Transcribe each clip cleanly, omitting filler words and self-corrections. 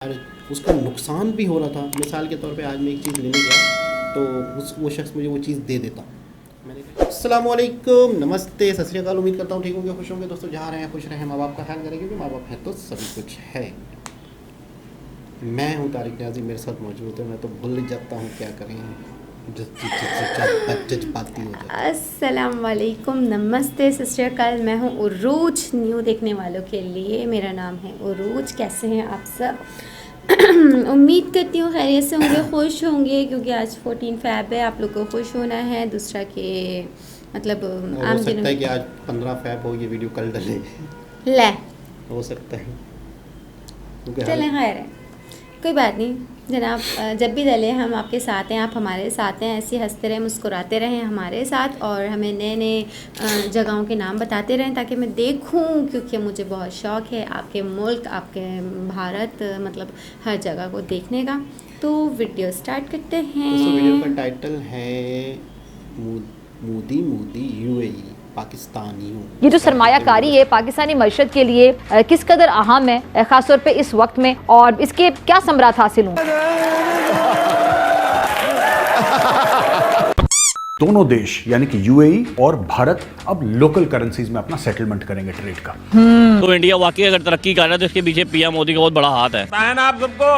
और उसका नुकसान भी हो रहा था। मिसाल के तौर पे आज मैं एक चीज़ लेने गया तो वो शख्स मुझे वो चीज़ दे देता। मैंने कहा अस्सलाम वालेकुम, नमस्ते, सत श्री अकाल। उम्मीद करता हूँ ठीक होंगे, खुश होंगे। दोस्तों जहाँ रहें खुश रहें, माँ बाप का ख्याल करें, क्योंकि माँ बाप है तो सभी कुछ है। मैं हूँ तारिक न्याज़ी, मेरे साथ मौजूद है। मैं तो भूल जाता हूँ क्या करें, जज्बाती हो जाता। अस्सलाम वालेकुम, नमस्ते, सत श्री अकाल। मैं हूँ उरूज। न्यू देखने वालों के लिए मेरा नाम है उरूज। कैसे हैं आप सब? उम्मीद करती हूँ खैरियत से होंगे, खुश होंगे, क्योंकि आज 14 फ़ैब है। आप लोग को खुश होना है। दूसरा कि मतलब हो सकता है कि आज 15 फ़ैब हो, ये वीडियो कल डले। ले हो सकता है, चलें, खैर है, कोई बात नहीं जनाब। जब भी डले हम आपके साथ हैं, आप हमारे साथ हैं। ऐसे हंसते रहें, मुस्कुराते रहें हमारे साथ, और हमें नए नए जगहों के नाम बताते रहें ताकि मैं देखूं, क्योंकि मुझे बहुत शौक़ है आपके मुल्क, आपके भारत, मतलब हर जगह को देखने का। तो वीडियो स्टार्ट करते हैं। दोस्तों वीडियो का टाइटल है मोदी मोदी यूएई पाकिस्तानियों। ये जो सरमायाकारी है पाकिस्तानी मईशत के लिए किस कदर अहम है, ख़ासतौर पे इस वक्त में, और इसके क्या समरात हासिल हों? दोनों देश यानी कि यूएई और भारत अब लोकल करेंसीज में अपना सेटलमेंट करेंगे ट्रेड का। तो इंडिया वाकई अगर तरक्की कर रहा है तो इसके पीछे पीएम मोदी का बहुत बड़ा हाथ है। आप सबको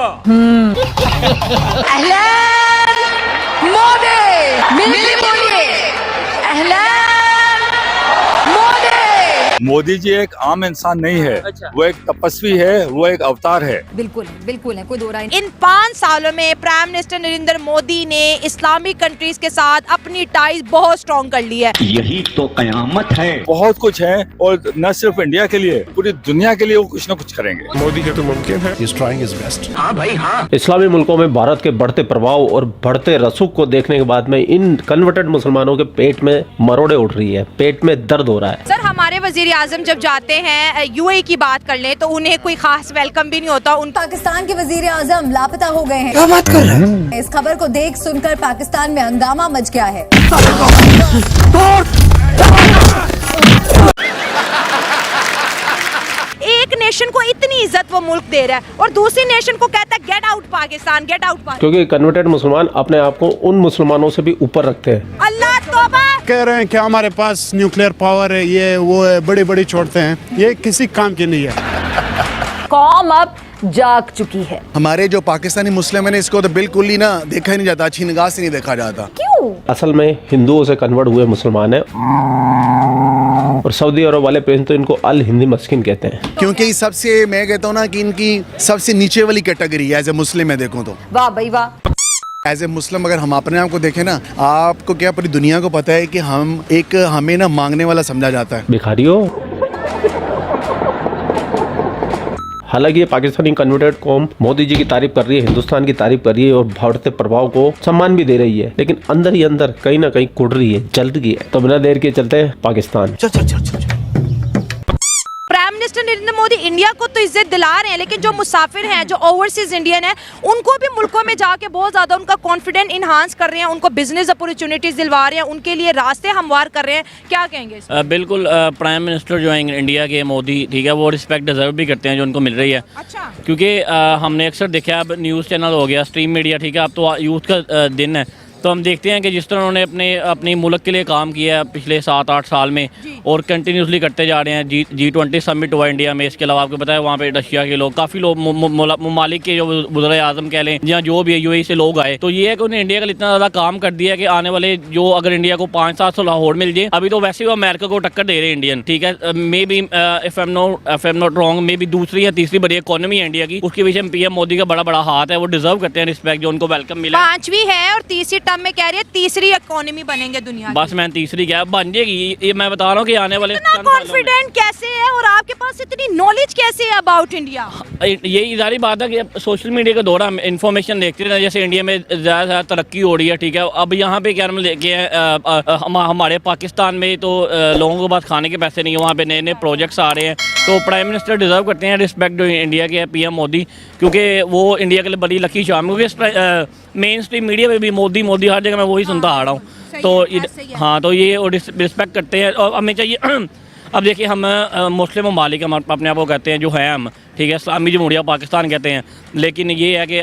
मोदी जी एक आम इंसान नहीं है। अच्छा। वो एक तपस्वी है, वो एक अवतार है। बिल्कुल बिल्कुल है, कोई दो राय। इन 5 सालों में प्राइम मिनिस्टर नरेंद्र मोदी ने इस्लामिक कंट्रीज के साथ अपनी टाइज बहुत स्ट्रॉन्ग कर ली है। यही तो कयामत है। बहुत कुछ है, और न सिर्फ इंडिया के लिए, पूरी दुनिया के लिए वो कुछ न कुछ करेंगे। मोदी के तो मुमकिन है। He's trying his best। हाँ भाई हाँ। इस्लामी मुल्कों में भारत के बढ़ते प्रभाव और बढ़ते रसूख को देखने के बाद में इन कन्वर्टेड मुसलमानों के पेट में मरोड़े उठ रही है, पेट में दर्द हो रहा है। सर, हमारे वजीर आजम जब जाते हैं यूएई की बात कर ले तो उन्हें कोई खास वेलकम भी नहीं होता। पाकिस्तान के वजीर आजम लापता हो गए हैं। क्या बात कर रहे हैं? इस खबर को देख सुनकर पाकिस्तान में हंगामा मच गया है। एक नेशन को इतनी इज्जत वो मुल्क दे रहा है और दूसरी नेशन को कहता है get out Pakistan, get out Pakistan. क्योंकि कन्वर्टेड मुसलमान अपने आप को उन मुसलमानों से भी ऊपर रखते हैं। अल्लाह तौबा। कह रहे हैं कि हमारे पास न्यूक्लियर पावर है, ये वो है, बड़ी बड़ी छोड़ते हैं, ये किसी काम की नहीं है। कौम अब जाग चुकी है। हमारे जो पाकिस्तानी मुस्लिम है, इसको तो बिल्कुल ही ना देखा ही नहीं जाता, अच्छी निगाह से नहीं देखा जाता। क्यों? असल में हिंदुओं से कन्वर्ट हुए मुसलमान हैं, और सऊदी अरब वाले प्रिंस तो इनको अल हिंदी मस्किन कहते हैं। क्योंकि ये सबसे, मैं कहता हूँ ना कि इनकी सबसे नीचे वाली कैटेगरी है एज ए मुस्लिम है। देखो तो वाह भाई वाह। एज ए मुस्लिम अगर हम अपने आप को देखें ना, आपको क्या पूरी दुनिया को पता है कि हमें ना मांगने वाला समझा जाता है, भिखारियों। हालांकि ये पाकिस्तानी कन्वर्टेड कौम मोदी जी की तारीफ कर रही है, हिंदुस्तान की तारीफ कर रही है और बढ़ते प्रभाव को सम्मान भी दे रही है, लेकिन अंदर ही अंदर कहीं ना कहीं कुड़ रही है, जल रही है। तो बिना देर के चलते हैं Pakistan. Prime minister Narendra Modi India को तो इज्जत दिला रहे हैं, लेकिन जो मुसाफिर हैं, जो ओवरसीज इंडियन हैं, उनको भी मुल्कों में जाके बहुत ज्यादा उनका कॉन्फिडेंस इन्हांस कर रहे हैं, उनको बिजनेस अपॉर्चुनिटीज दिलवा रहे हैं, उनके लिए रास्ते हमवार कर रहे हैं। क्या कहेंगे? बिल्कुल, प्राइम मिनिस्टर जो हैं इंडिया के, मोदी, ठीक है, वो रिस्पेक्ट डिजर्व भी करते हैं जो उनको मिल रही है। अच्छा। क्योंकि हमने अक्सर देखा, अब न्यूज़ चैनल हो गया, स्ट्रीम मीडिया, ठीक है, अब तो यूथ का दिन है, तो हम देखते हैं कि जिस तरह उन्होंने अपने मुल्क के लिए काम किया है पिछले 7-8 साल में, और कंटिन्यूसली करते जा रहे हैं। G20 समिट हुआ इंडिया में, इसके अलावा आपको पता है वहाँ पे रशिया के लोग, काफ़ी लोग, ममालिक के जो वज़ीर आज़म कह लें या जो भी यूएई से लोग आए, तो ये है कि उन्हें इंडिया के लिए इतना ज़्यादा काम कर दिया कि आने वाले जो अगर इंडिया को 5-7 साल लाहौर मिल जाए, अभी तो वैसे ही वो अमेरिका को टक्कर दे रहे हैं इंडियन, ठीक है। May be if I am not wrong, may be दूसरी या तीसरी बड़ी इकोनॉमी है इंडिया की, उसके पीछे पीएम मोदी का बड़ा बड़ा हाथ है। वो डिजर्व करते हैं रिस्पेक्ट जो उनको वेलकम मिला। 5वीं है और तीसरी टर्म में कह रही है तीसरी इकोनॉमी बनेंगे दुनिया की। बस मैं तीसरी क्या बन जाएगी, ये मैं बता रहा हूँ कि आने वाले कॉन्फिडेंट कैसे है और आपके पास इतनी नॉलेज कैसे है अबाउट इंडिया? ये जारी बात है कि सोशल मीडिया के दौरान इन्फॉर्मेशन देखते रहे, जैसे इंडिया में ज़्यादा तरक्की हो रही है, ठीक है। अब यहाँ पे क्या लेके हमारे पाकिस्तान में तो लोगों को बस खाने के पैसे नहीं है, वहाँ पे नए नए प्रोजेक्ट्स आ रहे हैं। तो प्राइम मिनिस्टर डिजर्व करते हैं रिस्पेक्ट जो इंडिया के पीएम मोदी, क्योंकि वो इंडिया के लिए बड़ी लकी शाम, क्योंकि मेन स्ट्रीम मीडिया में भी मोदी मोदी हर जगह मैं वही सुनता आ रहा हूँ। तो हाँ, तो ये रिस्पेक्ट करते हैं और हमें चाहिए। अब देखिए, हम मुस्लिम ममालिक हम अपने आप को कहते हैं जो है हम, ठीक है, इस्लामी जमहूरिया पाकिस्तान कहते हैं, लेकिन ये है कि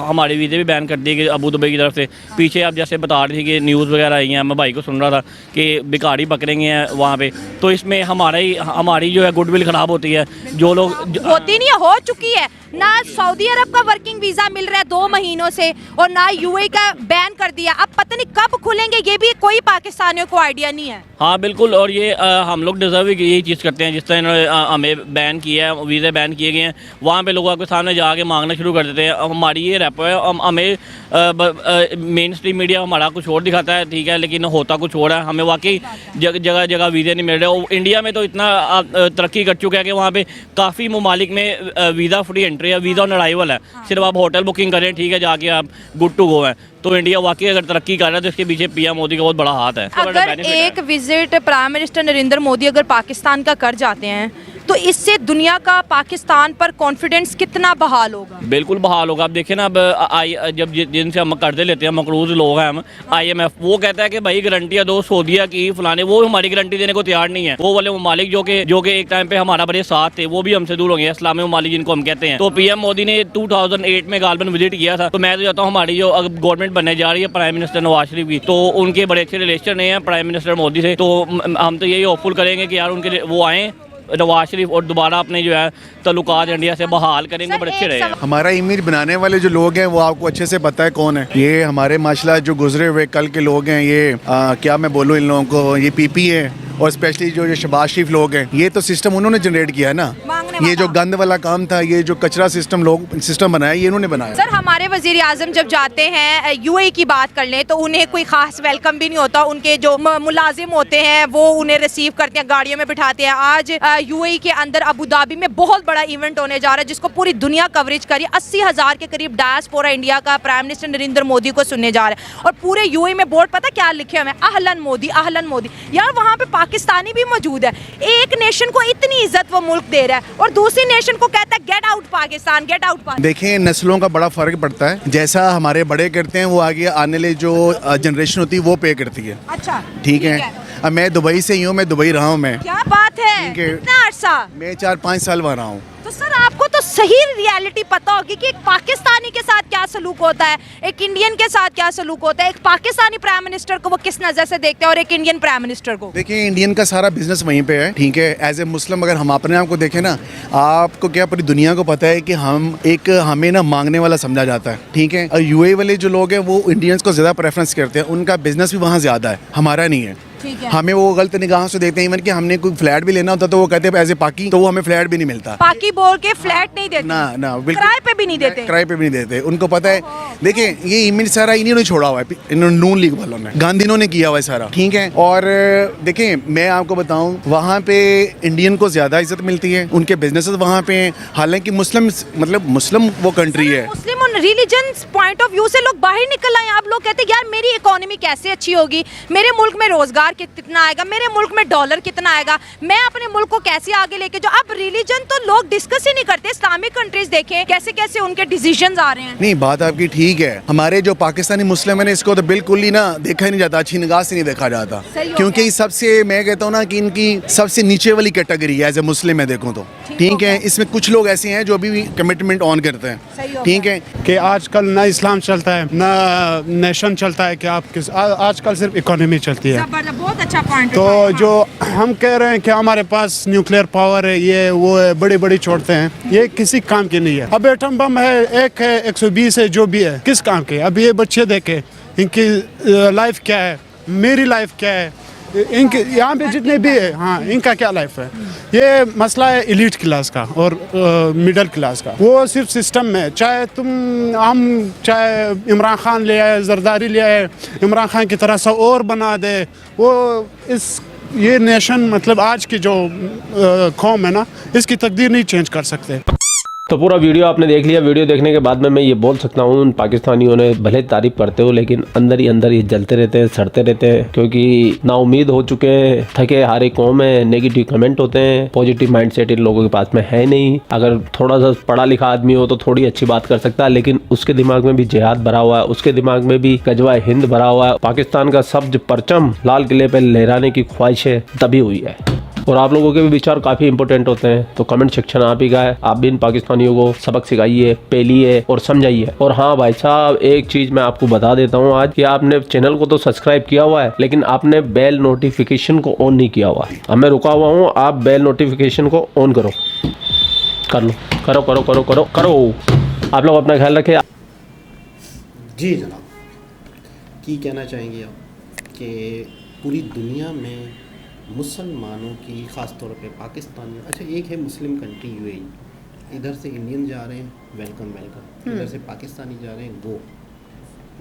हमारे वीज़े भी बैन कर दिए गए अबू धाबी की तरफ से। पीछे आप जैसे बता रही थी कि न्यूज़ वगैरह आई हैं, मैं भाई को सुन रहा था कि भिखारी पकड़ेंगे हैं वहाँ पे, तो इसमें हमारी जो है गुडविल ख़राब होती है। जो लोग होती नहीं है, हो चुकी है ना। सऊदी अरब का वर्किंग वीज़ा मिल रहा है 2 महीनों से, और ना यूएई का बैन कर दिया। अब पता नहीं कब खुलेंगे, ये भी कोई पाकिस्तानियों को आइडिया नहीं है। हाँ बिल्कुल, और ये हम लोग डिज़र्व ही यही चीज़ करते हैं। जिस तरह इन्होंने हमें बैन किया है, वीज़े बैन किए गए हैं, वहाँ पे लोगों के सामने जाके मांगना शुरू कर देते हैं। हमारी ये रेपो है, हमें मेन स्ट्रीम मीडिया हमारा कुछ और दिखाता है, ठीक है, लेकिन होता कुछ और है। हमें वाकई जगह जगह वीज़े नहीं मिल रहे। इंडिया में तो इतना तरक्की कर चुका है कि वहाँ पे काफ़ी ममालिक में वीज़ा फ्री एंट्री है, वीज़ा ऑन अराइवल है। सिर्फ आप होटल बुकिंग करें, ठीक है, जाके आप गुड टू गो हैं। तो इंडिया वाकई अगर तरक्की कर रहा है तो इसके पीछे पीएम मोदी का बहुत बड़ा हाथ है। अगर एक visit prime minister Narendra Modi अगर पाकिस्तान का कर जाते हैं तो इससे दुनिया का पाकिस्तान पर कॉन्फिडेंस कितना बहाल होगा? बिल्कुल बहाल होगा। आप देखें ना, अब जब जिनसे हम कर्जे लेते हैं, मकरूज लोग हैं हम, IMF वो कहता है कि भाई गारंटियाँ दो सऊदीया की फलाने, वो हमारी गारंटी देने को तैयार नहीं है। वो वाले ममालिक जो कि एक टाइम पे हमारा बड़े साथ थे, वो भी हमसे दूर हो गए, इस्लामी ममालिक जिनको हम कहते हैं। तो PM मोदी ने 2008 में गालबन विजिट किया था। तो मैं तो चाहता हूँ हमारी जो गवर्नमेंट बनने जा रही है प्राइम मिनिस्टर नवाज शरीफ की, तो उनके बड़े अच्छे रिलेशन हैं प्राइम मिनिस्टर मोदी से। तो हम तो यही होपफुल करेंगे कि यार उनके वो आएँ नवाज शरीफ और दोबारा अपने जो है ताल्लुकात इंडिया से बहाल करेंगे, बड़े अच्छे रहे। हमारा इमेज बनाने वाले जो लोग हैं वो आपको अच्छे से पता है कौन है। ये हमारे माशाल्लाह जो गुजरे हुए कल के लोग हैं, ये क्या मैं बोलूँ इन लोगों को, ये PP है, और स्पेशली जो शहबाज शरीफ लोग हैं, ये तो सिस्टम उन्होंने जनरेट किया है ना। ये जो गंद वाला काम था, ये जो कचरा सिस्टम बनाया, ये इन्होंने बनाया। सर, हमारे वजीर आजम जब जाते हैं UAE की बात कर लें तो उन्हें कोई खास वेलकम भी नहीं होता। उनके जो मुलाजिम होते हैं वो उन्हें रिसीव करते हैं, गाड़ियों में बिठाते हैं। आज UAE के अंदर अबू धाबी में बहुत बड़ा इवेंट होने जा रहा है जिसको पूरी दुनिया कवरेज करी। 80,000 के करीब डायस्पोरा इंडिया का प्राइम मिनिस्टर नरेंद्र मोदी को सुनने जा रहा है, और पूरे UAE में बोर्ड पता क्या लिखे हुए हैं, अहलन मोदी, अहलन मोदी। यार वहाँ पे पाकिस्तानी भी मौजूद है। एक नेशन को इतनी इज्जत वो मुल्क दे रहा है और दूसरी नेशन को कहता है get out Pakistan, get out Pakistan. देखें, नस्लों का बड़ा फर्क पड़ता है। जैसा हमारे बड़े करते हैं, वो आगे आने वाली जो जनरेशन होती है वो पे करती है। अच्छा, ठीक है। अब मैं दुबई से ही हूँ, मैं दुबई रहा हूँ। मैं, क्या बात है, कितना अर्सा? मैं 4-5 साल वहाँ रहा हूँ। तो सर आपको तो सही रियलिटी पता होगी कि एक पाकिस्तानी के साथ क्या सलूक होता है, एक इंडियन के साथ क्या सलूक होता है, एक पाकिस्तानी प्राइम मिनिस्टर को वो किस नजर से देखते हैं और एक इंडियन प्राइम मिनिस्टर को। देखिए, इंडियन का सारा बिजनेस वहीं पे है, ठीक है। एज ए मुस्लिम अगर हम अपने आप को देखें ना, आपको क्या पूरी दुनिया को पता है कि हमें ना मांगने वाला समझा जाता है, ठीक है। और UAE वाले जो लोग हैं वो इंडियंस को ज्यादा प्रेफरेंस करते हैं, उनका बिजनेस भी वहाँ ज्यादा है, हमारा नहीं है। हमें वो गलत निगाह से देखते हैं। इवन कि हमने कोई फ्लैट भी लेना होता तो वो कहते हैं एज ए पाकी, तो वो हमें फ्लैट भी नहीं मिलता। पाकी बोल के फ्लैट नहीं देते, ना किराए पे भी नहीं देते, किराए पे भी नहीं देते। उनको पता है। देखिए, ये इमेज सारा इन्होंने छोड़ा हुआ है, इन्होंने नून लीग वालों ने, गांधी ने किया हुआ है सारा, ठीक है। और देखिए, मैं आपको बताऊं, वहाँ पे इंडियन को ज्यादा इज्जत मिलती है, उनके बिजनेसेस वहाँ पे। हालांकि मुस्लिम वो कंट्री है, मुस्लिम और रिलीजन पॉइंट ऑफ व्यू से लोग बाहर निकल आए। आप लोग कहते हैं यार मेरी इकोनॉमी कैसे अच्छी होगी, मेरे मुल्क में रोजगार कितना आएगा, मेरे मुल्क में डॉलर कितना आएगा, मैं अपने मुल्क को कैसे आगे लेके जाऊं। अब रिलीजन तो लोग डिस्कस ही नहीं करते। इस्लामिक कंट्रीज देखें कैसे कैसे उनके डिसीजंस आ रहे हैं। नहीं, बात आपकी ठीक है। हमारे जो पाकिस्तानी मुस्लिम है, इसको तो बिल्कुल ही ना देखा ही नहीं जाता, अच्छी निगाह से नहीं देखा जाता, क्योंकि सबसे, मैं कहता हूँ ना कि इनकी सबसे नीचे वाली कैटेगरी है एज ए मुस्लिम है, देखो तो, ठीक है। इसमें कुछ लोग ऐसे हैं जो अभी भी कमिटमेंट ऑन करते हैं, ठीक है। कि आजकल ना इस्लाम चलता है ना नेशन चलता है, कि आजकल सिर्फ इकोनॉमी चलती है। बहुत अच्छा पॉइंट। तो जो हम कह रहे हैं कि हमारे पास न्यूक्लियर पावर है, ये वो है, बड़ी बड़ी छोड़ते हैं, ये किसी काम की नहीं है। अब एटम बम है, एक है, 120 है, जो भी है, किस काम के? अब ये बच्चे देखे इनकी लाइफ क्या है, मेरी लाइफ क्या है, इनके यहाँ पे जितने भी है, हाँ, इनका क्या लाइफ है। ये मसला है एलीट क्लास का और मिडिल क्लास का। वो सिर्फ सिस्टम में, चाहे चाहे इमरान खान ले आए, जरदारी ले आए, इमरान खान की तरह सा और बना दे, वो ये नेशन, मतलब आज की जो कौम है ना, इसकी तकदीर नहीं चेंज कर सकते। तो पूरा वीडियो आपने देख लिया। वीडियो देखने के बाद में मैं ये बोल सकता हूँ, उन पाकिस्तानियों ने भले तारीफ करते हो, लेकिन अंदर ही अंदर ये जलते रहते हैं, सड़ते रहते हैं, क्योंकि नाउम्मीद हो चुके हैं, थके हारे कौम है, नेगेटिव कमेंट होते हैं, पॉजिटिव माइंडसेट इन लोगों के पास में है नहीं। अगर थोड़ा सा पढ़ा लिखा आदमी हो तो थोड़ी अच्छी बात कर सकता है, लेकिन उसके दिमाग में भी जिहाद भरा हुआ है, उसके दिमाग में भी गजवा हिंद भरा हुआ है। पाकिस्तान का सब्ज परचम लाल किले पर लहराने की ख्वाहिश है तभी हुई है। और आप लोगों के भी विचार काफ़ी इंपॉर्टेंट होते हैं, तो कमेंट सेक्शन आप ही का है। आप भी इन पाकिस्तानियों को सबक सिखाइए, पेलिए और समझाइए। और हाँ भाई साहब, एक चीज़ मैं आपको बता देता हूँ आज कि आपने चैनल को तो सब्सक्राइब किया हुआ है, लेकिन आपने बेल नोटिफिकेशन को ऑन नहीं किया हुआ है। अब मैं रुका हुआ हूँ, आप बेल नोटिफिकेशन को ऑन करो, कर लो, करो करो करो करो करो। आप लोग अपना ख्याल रखें। जी जनाब, की कहना चाहेंगे आप कि पूरी दुनिया में मुसलमानों की, ख़ास तौर पे पाकिस्तानियों, अच्छा एक है मुस्लिम कंट्री यूएई, इधर से इंडियन जा रहे हैं, वेलकम वेलकम, इधर से पाकिस्तानी जा रहे हैं, गो।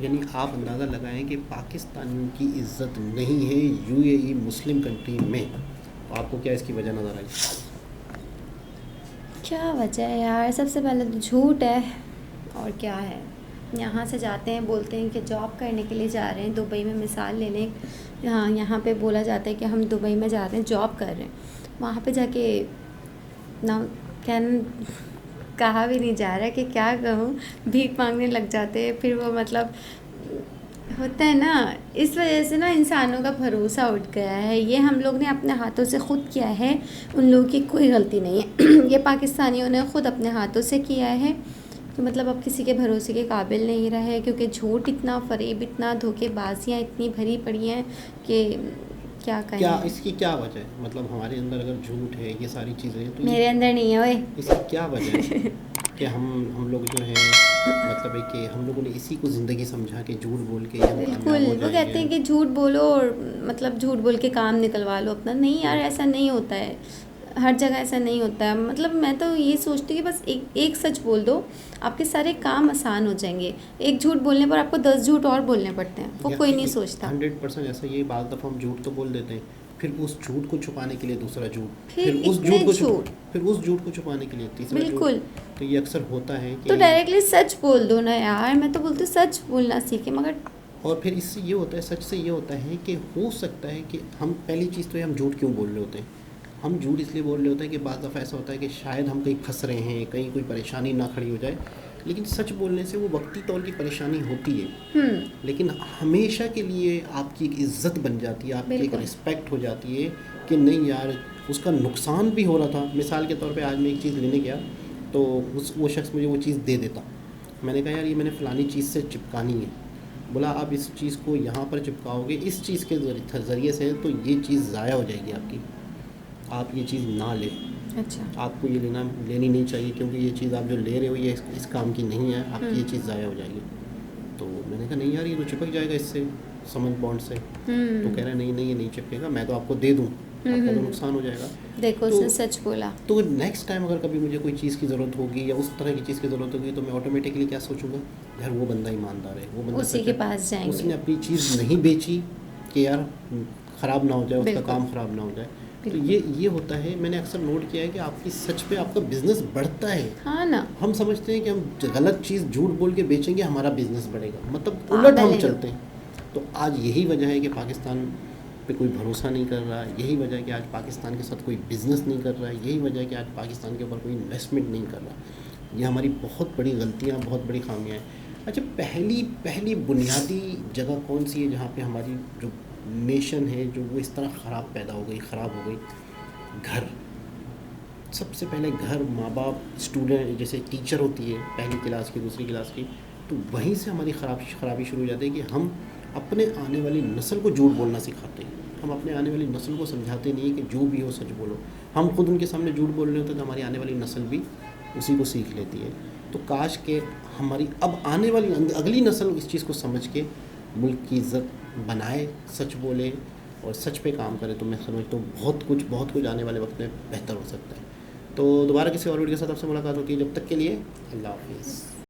यानी आप अंदाज़ा लगाएं कि पाकिस्तानियों की इज़्ज़त नहीं है यूएई मुस्लिम कंट्री में। तो आपको क्या इसकी वजह नज़र आई? क्या वजह है यार? सबसे पहले तो झूठ है, और क्या है, यहाँ से जाते हैं, बोलते हैं कि जॉब करने के लिए जा रहे हैं दुबई में, मिसाल ले लें, यहाँ पे बोला जाता है कि हम दुबई में जा रहे हैं, जॉब कर रहे हैं, वहाँ पे जाके ना कहा भी नहीं जा रहा है कि क्या कहूँ, भीख मांगने लग जाते हैं। फिर वो मतलब होता है ना, इस वजह से ना इंसानों का भरोसा उठ गया है। ये हम लोग ने अपने हाथों से ख़ुद किया है, उन लोगों की कोई गलती नहीं है। ये पाकिस्तानियों ने ख़ुद अपने हाथों से किया है, तो मतलब अब किसी के भरोसे के काबिल नहीं रहे, क्योंकि झूठ इतना, फरेब इतना, धोखेबाजियाँ इतनी भरी पड़ी हैं कि क्या कहें। क्या इसकी क्या वजह है? मतलब हमारे अंदर अगर झूठ है, ये सारी चीज़ें, तो मेरे अंदर नहीं है ओए। इसकी क्या वजह है कि हम लोग जो है, मतलब है कि हम लोगों ने इसी को ज़िंदगी समझा के झूठ बोल के बिल्कुल, वो कहते हैं कि झूठ बोलो और मतलब झूठ बोल के काम निकलवा लो अपना। नहीं यार, ऐसा नहीं होता है, हर जगह ऐसा नहीं होता है। मतलब मैं तो ये सोचती हूँ कि बस एक सच बोल दो, आपके सारे काम आसान हो जाएंगे। एक झूठ बोलने पर आपको 10 झूठ और बोलने पड़ते हैं, वो कोई नहीं सोचता। 100% ऐसा ये बात दफ़ा हम झूठ तो बोल देते हैं, फिर उस झूठ को छुपाने के लिए दूसरा झूठ, फिर उस झूठ को छुपाने के लिए तीसरा झूठ। बिल्कुल, तो ये अक्सर होता है कि तो डायरेक्टली सच बोल दो ना यार। मैं तो बोलती हूँ सच बोलना सीखे, मगर और फिर इससे ये होता है, सच से ये होता है कि हो सकता है कि हम, पहली चीज़ तो ये, हम झूठ क्यों बोल रहे होते हैं? हम झूठ इसलिए बोल रहे होते हैं कि बाज़ दफ़ा ऐसा होता है कि शायद हम कहीं फंस रहे हैं, कहीं कोई परेशानी ना खड़ी हो जाए। लेकिन सच बोलने से वो वक्ती तौर की परेशानी होती है, लेकिन हमेशा के लिए आपकी एक इज़्ज़त बन जाती है, आपकी एक रिस्पेक्ट हो जाती है कि नहीं यार, उसका नुकसान भी हो रहा था। मिसाल के तौर पे आज मैं एक चीज़ लेने गया, तो वो शख्स मुझे वो चीज़ दे देता। मैंने कहा यार ये मैंने फ़लानी चीज़ से चिपकानी है। बोला आप इस चीज़ को यहाँ पर चिपकाओगे इस चीज़ के ज़रिए से, तो ये चीज़ ज़ाया हो जाएगी आपकी, आप ये चीज़ ना लें। अच्छा, आपको ये लेनी नहीं चाहिए, क्योंकि ये चीज़ आप जो ले रहे हो ये इस काम की नहीं है, आपकी ये चीज़ ज़ाया हो जाएगी। तो मैंने कहा नहीं यार, ये तो चिपक जाएगा इससे, समन बॉन्ड से। तो कह रहे नहीं ये नहीं चिपकेगा, मैं तो आपको दे दूँ, आपका तो नुकसान हो जाएगा। देखो उसने सच बोला। तो नेक्स्ट टाइम अगर कभी मुझे कोई चीज़ की ज़रूरत होगी या उस तरह की चीज़ की ज़रूरत होगी, तो मैं ऑटोमेटिकली क्या सोचूंगा, यार वो बंदा ईमानदार है, वो बंदा उसी के पास जाएंगे, उसने अपनी चीज़ नहीं बेची कि यार ख़राब ना हो जाए, उसका काम ख़राब ना हो जाए। तो ये होता है, मैंने अक्सर नोट किया है कि आपकी सच पे आपका बिजनेस बढ़ता है। हाँ ना, हम समझते हैं कि हम गलत चीज़ झूठ बोल के बेचेंगे हमारा बिजनेस बढ़ेगा, मतलब उलट हम चलते हैं। तो आज यही वजह है कि पाकिस्तान पे कोई भरोसा नहीं कर रहा, यही वजह है कि आज पाकिस्तान के साथ कोई बिज़नेस नहीं कर रहा है, यही वजह है कि आज पाकिस्तान के ऊपर कोई इन्वेस्टमेंट नहीं कर रहा। ये हमारी बहुत बड़ी गलतियाँ, बहुत बड़ी खामियाँ हैं। अच्छा, पहली बुनियादी जगह कौन सी है जहाँ पे हमारी जो नेशन है जो वो इस तरह ख़राब ख़राब हो गई? घर। सबसे पहले घर, माँ बाप, स्टूडेंट, जैसे टीचर होती है पहली क्लास की, दूसरी क्लास की, तो वहीं से हमारी खराबी शुरू हो जाती है कि हम अपने आने वाली नस्ल को झूठ बोलना सिखाते हैं। हम अपने आने वाली नस्ल को समझाते नहीं है कि जो भी हो सच बोलो। हम खुद उनके सामने झूठ बोल रहे होते हैं तो हमारी आने वाली नस्ल भी उसी को सीख लेती है। तो काश के हमारी अब आने वाली अगली नस्ल इस चीज़ को समझ के मुल्क की इज़्ज़त बनाए, सच बोले और सच पे काम करे, तो मैं समझता हूँ बहुत कुछ आने वाले वक्त में बेहतर हो सकता है। तो दोबारा किसी और वीडियो के साथ आपसे मुलाकात होती है, जब तक के लिए अल्लाह हाफिज़।